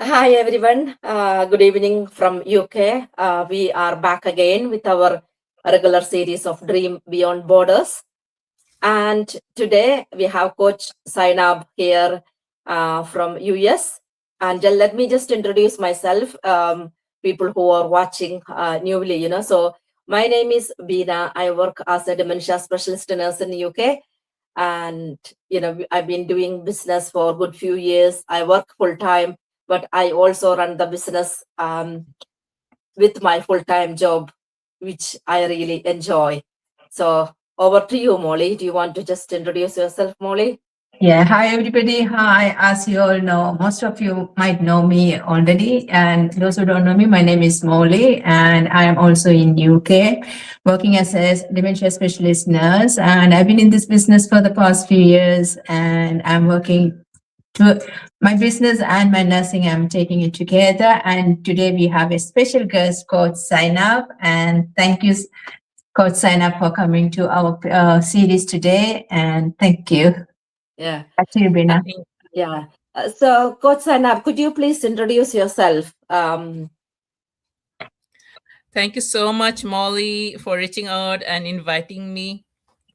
Hi everyone. Good evening from UK. We are back again with our regular series of Dream Beyond Borders. And today we have Coach Zainab here from US. And let me just introduce myself, people who are watching newly, So my name is Beena. I work as a dementia specialist nurse in the UK. And, I've been doing business for a good few years. I work full time, but I also run the business with my full time job, which I really enjoy. So over to you, Molly. Do you want to just introduce yourself, Molly? Yeah, hi everybody. Hi, as you all know, most of you might know me already, and those who don't know me, my name is Molly, and I am also in UK, working as a dementia specialist nurse. And I've been in this business for the past few years, and I'm working to my business and my nursing. I'm taking it together, and today we have a special guest called Zainab, and thank you, Coach Zainab, for coming to our series today, and thank you. Yeah. Back to you, Beena. Thank Yeah. So, Coach Sanab, could you please introduce yourself? thank you so much, Molly, for reaching out and inviting me.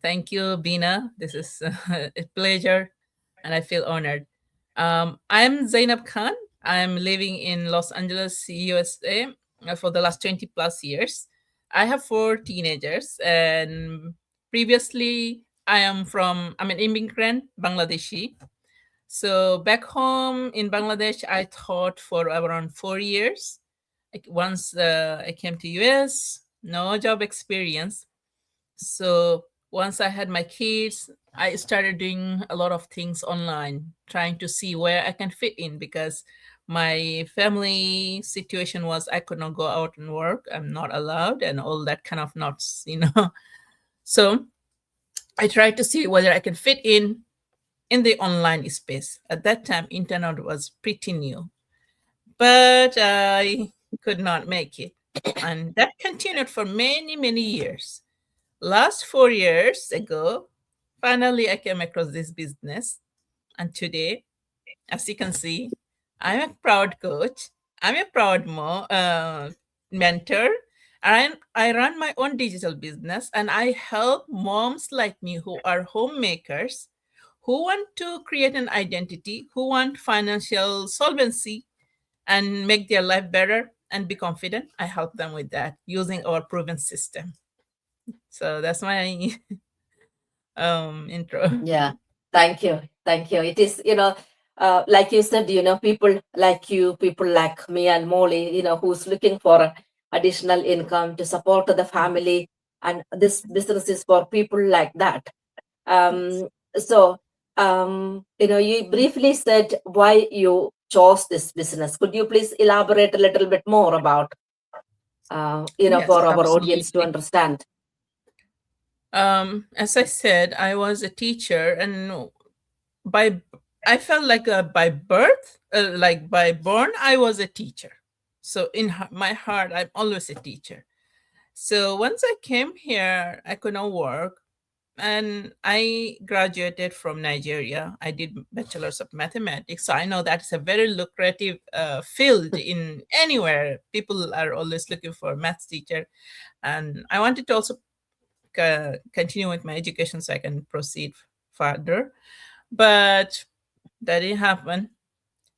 Thank you, Beena. This is a pleasure, and I feel honored. I'm Zainab Khan. I'm living in Los Angeles, USA, for the last 20 plus years. I have four teenagers, and previously, I'm an immigrant, Bangladeshi. So back home in Bangladesh, I taught for around 4 years. Once I came to US, no job experience. So once I had my kids, I started doing a lot of things online, trying to see where I can fit in because my family situation was I could not go out and work. I'm not allowed and all that kind of knots. So I tried to see whether I can fit in the online space. At that time, internet was pretty new, but I could not make it. And that continued for many, many years. Last 4 years ago, finally I came across this business. And today, as you can see, I'm a proud coach. I'm a proud mentor. And I run my own digital business and I help moms like me who are homemakers, who want to create an identity, who want financial solvency and make their life better and be confident. I help them with that using our proven system. So that's my intro. Yeah, thank you. Thank you. It is, like you said, people like you, people like me and Molly, who's looking for additional income to support the family. And this business is for people like that. Yes. So, you briefly said why you chose this business. Could you please elaborate a little bit more about, Yes, for our audience to absolutely. understand? As I said, I was a teacher, and by I felt like by birth, like by born, I was a teacher. So in my heart, I'm always a teacher. So once I came here, I could not work, and I graduated from Nigeria. I did bachelor's of mathematics, so I know that's a very lucrative field in anywhere. People are always looking for a maths teacher, and I wanted to also continue with my education so I can proceed further. But that didn't happen.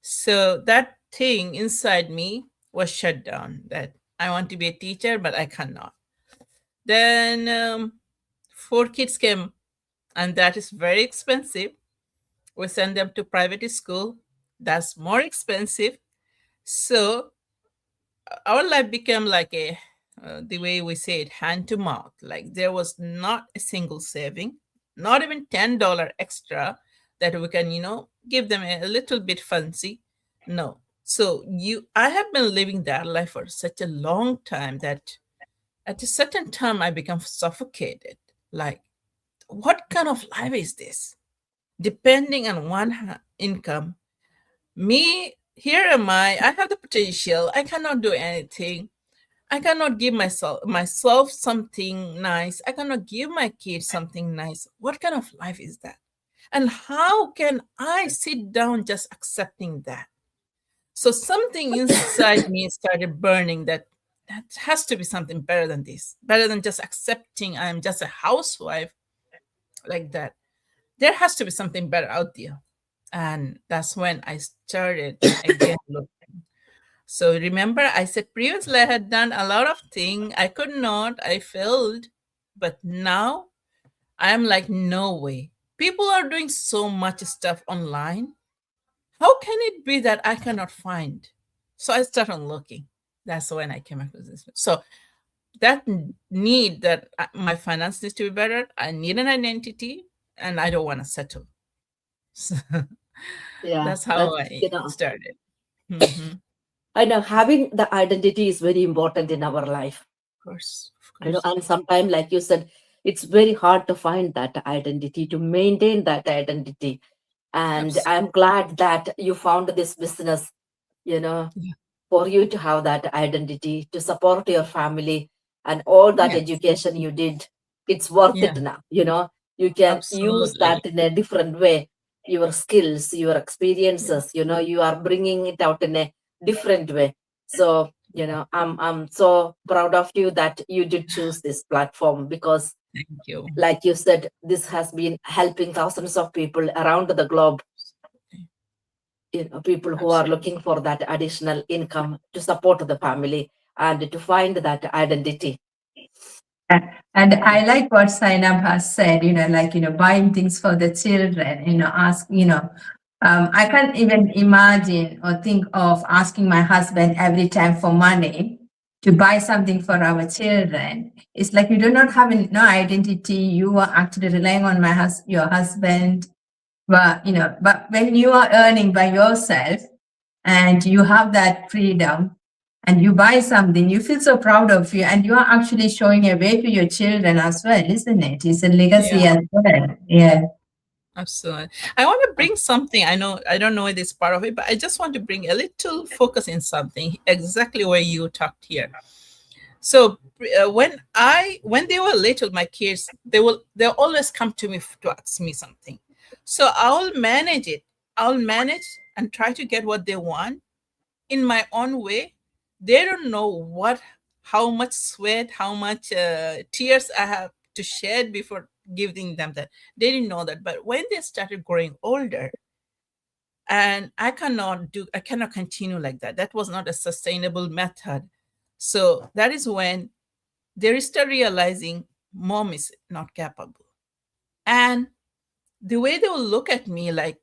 So that thing inside me was shut down that I want to be a teacher, but I cannot. Then four kids came, and that is very expensive. We send them to private school. That's more expensive. So our life became like the way we say it, hand to mouth. Like there was not a single saving, not even $10 extra that we can, give them a little bit fancy. No. So I have been living that life for such a long time that at a certain time I become suffocated. Like, what kind of life is this? Depending on one income, me, here am I have the potential, I cannot do anything. I cannot give myself something nice. I cannot give my kids something nice. What kind of life is that? And how can I sit down just accepting that? So something inside me started burning that has to be something better than this, better than just accepting I'm just a housewife like that. There has to be something better out there. And that's when I started again looking. So remember, I said previously I had done a lot of things. I could not, I failed. But now I'm like, no way. People are doing so much stuff online. How can it be that I cannot find? So I started looking. That's when I came across this. So that need that my finance needs to be better. I need an identity, and I don't want to settle. So Yeah, that's how that's, I started. Of I know having the identity is very important in our life. course, of course. And sometimes, like you said, it's very hard to find that identity, to maintain that identity. And I'm Absolutely. glad that you found this business, you know, Yeah. for you to have that identity, to support your family and all that Yes. education you did. It's worth Yeah. it now. You can use Absolutely. that in a different way. Your skills, your experiences, you are bringing it out in a different way. So, I'm so proud of you that you did choose this platform, because Thank you. like you said, this has been helping thousands of people around the globe, Absolutely. people who are Absolutely. looking for that additional income to support the family and to find that identity. And I like what Zainab has said, like, buying things for the children, I can't even imagine or think of asking my husband every time for money to buy something for our children. It's like you do not have no identity. You are actually relying on your husband. But when you are earning by yourself and you have that freedom and you buy something, you feel so proud of you, and you are actually showing a way to your children as well, isn't it? It's a legacy Yeah. as well. Yeah. Absolutely. I want to bring something. I know I don't know this part of it, but I just want to bring a little focus in something exactly where you talked here. So when they were little, my kids, they'll always come to me to ask me something. So I'll manage it. I'll manage and try to get what they want in my own way. They don't know how much sweat, how much tears I have to shed before giving them that. They didn't know that. But when they started growing older, and I cannot continue like that. That was not a sustainable method. So that is when they start realizing mom is not capable. And the way they will look at me like,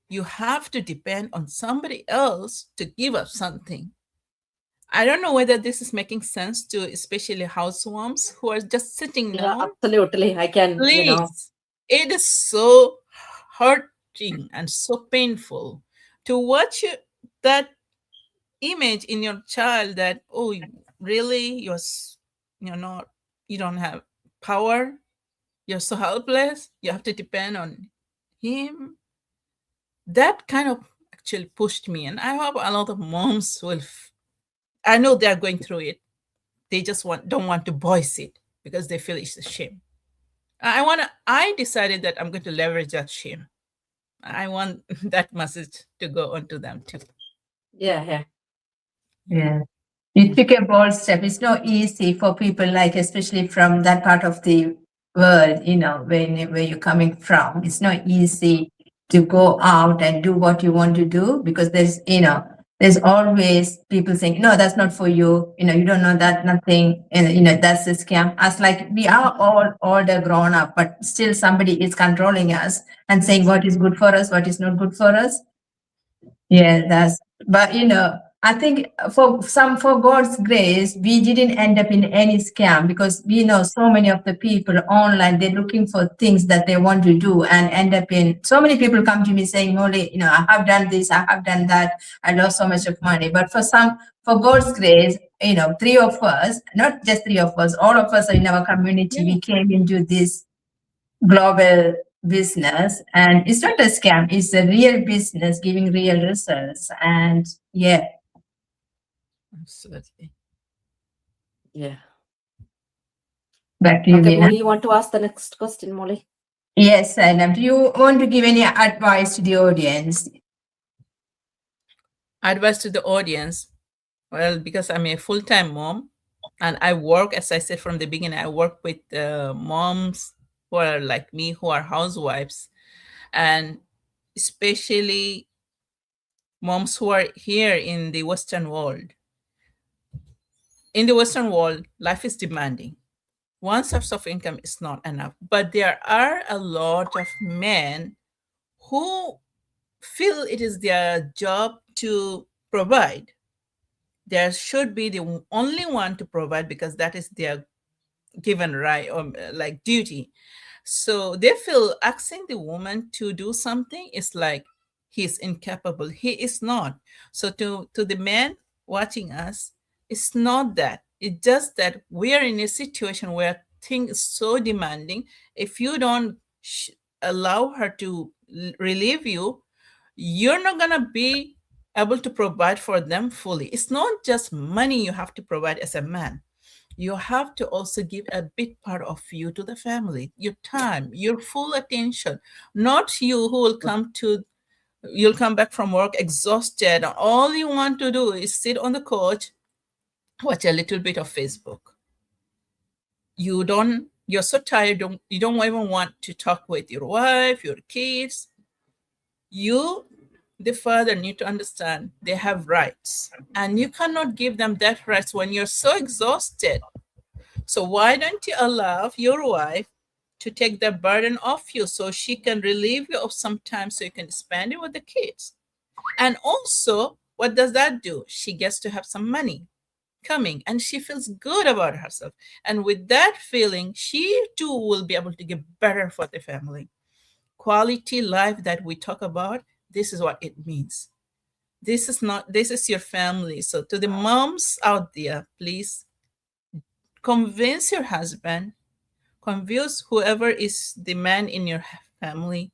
you have to depend on somebody else to give up something. I don't know whether this is making sense to especially housewarms who are just sitting Yeah, down. absolutely. I can, Please, it is so hurting and so painful to watch that image in your child that, oh, really, you're not, you don't have power, you're so helpless, you have to depend on him. That kind of actually pushed me, and I have a lot of moms I know they're going through it. They just don't want to voice it because they feel it's a shame. I decided that I'm going to leverage that shame. I want that message to go on to them too. yeah, yeah, Yeah. Yeah. You took a bold step. It's not easy for people, like, especially from that part of the world, where you're coming from. It's not easy to go out and do what you want to do, because there's always people saying, no, that's not for you. You don't know that, nothing, and that's a scam. As like we are all older, grown up, but still somebody is controlling us and saying what is good for us, what is not good for us. Yeah, but I think for God's grace, we didn't end up in any scam, because we know so many of the people online, they're looking for things that they want to do and end up in, so many people come to me saying, Molly, I have done this, I have done that, I lost so much of money. But for God's grace, three of us, not just three of us, all of us in our community, Yeah, we came into this global business, and it's not a scam, it's a real business giving real results. And yeah, absolutely. yeah. back to you, Okay, Beena. Molly, you want to ask the next question, Molly? Yes, and do you want to give any advice to the audience? Advice to the audience. Well, because I'm a full-time mom and I work, as I said from the beginning, I work with moms who are like me, who are housewives, and especially moms who are here in the Western world. In the Western world, life is demanding. One source of income is not enough, but there are a lot of men who feel it is their job to provide. There should be the only one to provide because that is their given right or like duty. So they feel asking the woman to do something is like he's incapable. He is not. So to the men watching us, it's not that. It's just that we are in a situation where things is so demanding. If you don't allow her to relieve you, you're not gonna be able to provide for them fully. It's not just money you have to provide as a man. You have to also give a big part of you to the family, your time, your full attention. Not you who will you'll come back from work exhausted. All you want to do is sit on the couch, watch a little bit of Facebook. You're so tired, you don't even want to talk with your wife, your kids. You, the father, need to understand they have rights. And you cannot give them that rights when you're so exhausted. So why don't you allow your wife to take the burden off you so she can relieve you of some time so you can spend it with the kids? And also, what does that do? She gets to have some money coming and she feels good about herself. And with that feeling, she too will be able to give better for the family. Quality life that we talk about, this is what it means. This is your family. So to the moms out there, please convince your husband, convince whoever is the man in your family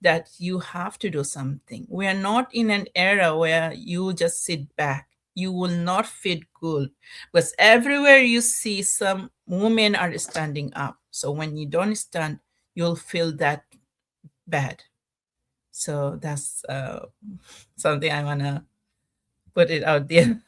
that you have to do something. We are not in an era where you just sit back. You will not feel good because everywhere you see some women are standing up. So when you don't stand, you'll feel that bad. So that's something I want to put it out there.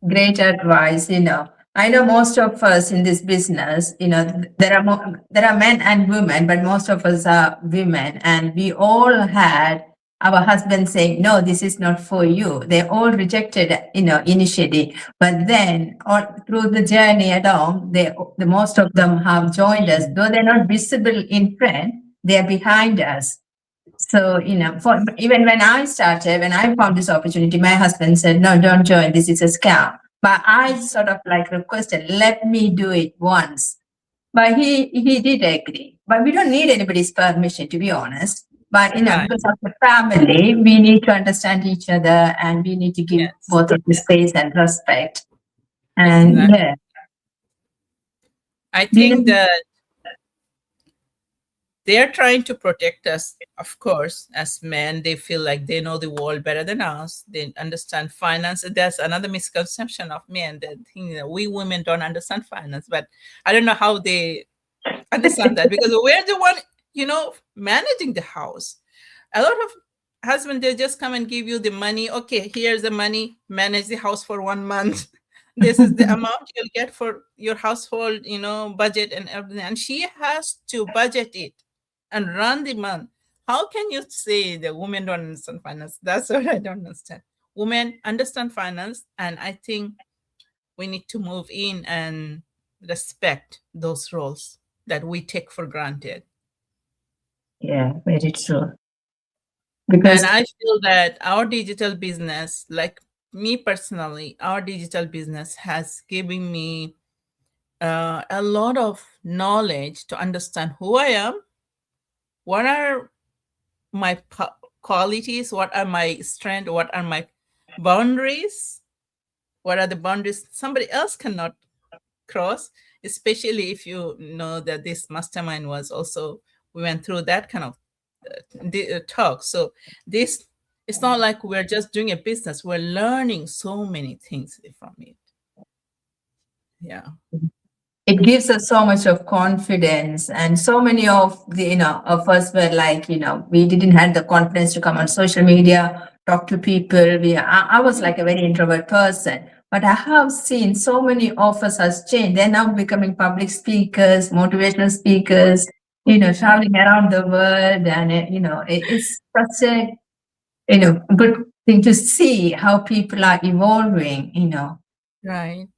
Great advice. I know most of us in this business, there are men and women, but most of us are women, and we all had our husbands saying, no, this is not for you. They all rejected, initially, but then all through the journey along, the most of them have joined us, though they're not visible in front, they're behind us. So, even when I found this opportunity, my husband said, no, don't join. This is a scam. But I sort of like requested, let me do it once. But he did agree. But we don't need anybody's permission, to be honest. But, Right. because of the family, we need to understand each other and we need to give Yes. both of the space and respect. And Exactly. yeah, I think we, that they're trying to protect us, of course. As men, they feel like they know the world better than us. They understand finance. That's another misconception of men that think that we women don't understand finance. But I don't know how they understand that because we're the one, managing the house. A lot of husbands, they just come and give you the money. Okay, here's the money. Manage the house for 1 month. This is the amount you'll get for your household, budget and everything. And she has to budget it and run the month. How can you say the women don't understand finance? That's what I don't understand. Women understand finance, and I think we need to move in and respect those roles that we take for granted. yeah, very true. And Because I feel that our digital business, like me personally, our digital business has given me a lot of knowledge to understand who I am, what are my qualities, what are my strengths, what are my boundaries, what are the boundaries somebody else cannot cross, especially if you know that this mastermind was also, we went through that kind of talk. So this, it's not like we're just doing a business, we're learning so many things from it. Yeah. it gives us so much of confidence, and so many of the of us were like, we didn't have the confidence to come on social media, talk to people. I was like a very introvert person, but I have seen so many of us has changed. They're now becoming public speakers, motivational speakers, traveling around the world. And it's such a good thing to see how people are evolving. Right.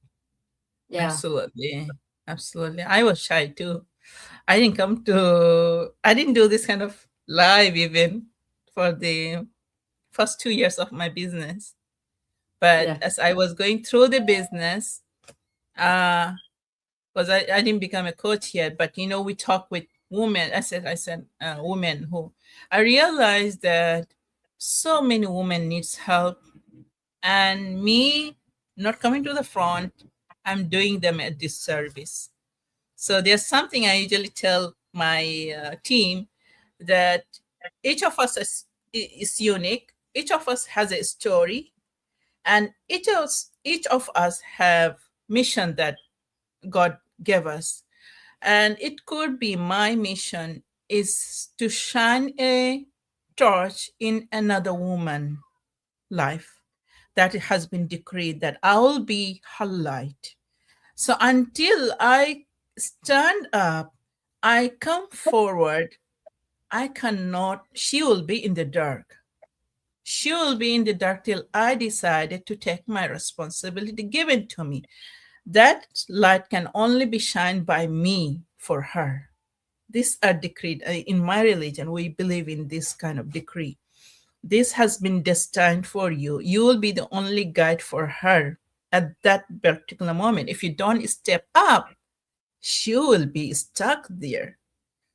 Yeah, Absolutely. Absolutely. I was shy too. I didn't do this kind of live even for the first 2 years of my business. But yeah, as I was going through the business, uh, because I didn't become a coach yet, but we talk with women. I said women who I realized that so many women needs help, and me not coming to the front, I'm doing them a disservice. So there's something I usually tell my team, that each of us is unique. Each of us has a story, and each of us have mission that God gave us. And it could be my mission is to shine a torch in another woman life that it has been decreed that I will be her light. So until I stand up, I come forward, I cannot, she will be in the dark. She will be in the dark till I decided to take my responsibility given to me. That light can only be shined by me for her. These are decreed. In my religion, we believe in this kind of decree. This has been destined for you. You will be the only guide for her at that particular moment. If you don't step up, she will be stuck there.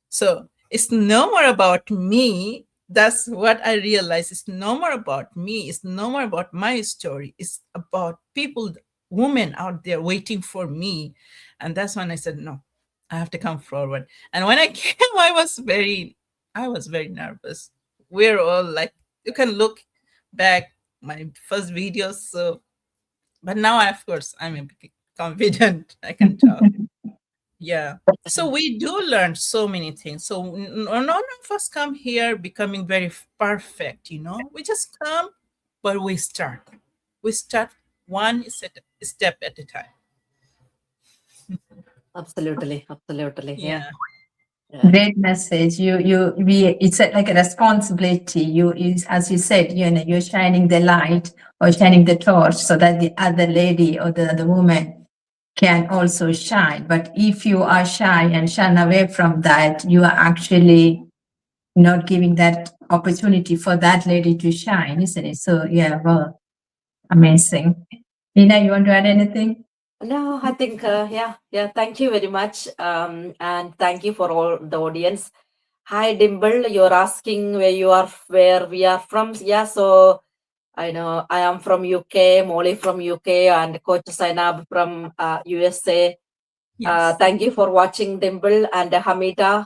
So it's no more about me. That's what I realized. It's no more about me. It's no more about my story. It's about people, women out there waiting for me. And that's when I said, no, I have to come forward. And when I came, I was very nervous. We're all like, you can look back my first videos. So, but now, of course, I'm a bit confident. I can talk. Yeah. So we do learn so many things. So none of us come here becoming very perfect. We just come, but we start. We start one step at a time. absolutely, absolutely. Yeah, Yeah. yeah, Great message. It's like a responsibility. As you said, you're shining the light or shining the torch so that the other lady or the other woman can also shine. But if you are shy and shun away from that, you are actually not giving that opportunity for that lady to shine, isn't it? So yeah, well, amazing. Nina, you want to add anything? no, I think, yeah, yeah. Thank you very much. And thank you for all the audience. Hi, Dimple. You're asking where we are from. Yeah, so I know I am from UK, Molly from UK, and Coach Zainab from USA. Yes. Thank you for watching, Dimple and Hamida.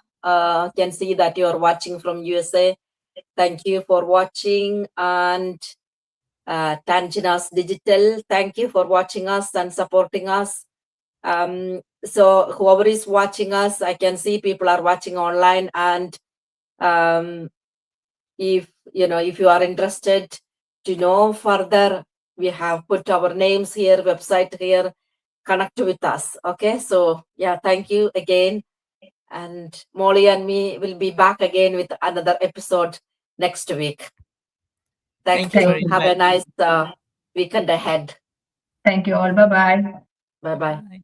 Can see that you're watching from USA. Thank you for watching, and Tanginas Digital. Thank you for watching us and supporting us. So whoever is watching us, I can see people are watching online, and um, if you are interested to know further, we have put our names here, website here. Connect with us. Okay, so yeah, thank you again, and Molly and me will be back again with another episode next week. Thank Thank you for Thank you. you. Have a inviting nice me. weekend ahead. Thank you all. Bye bye. Bye bye. Bye.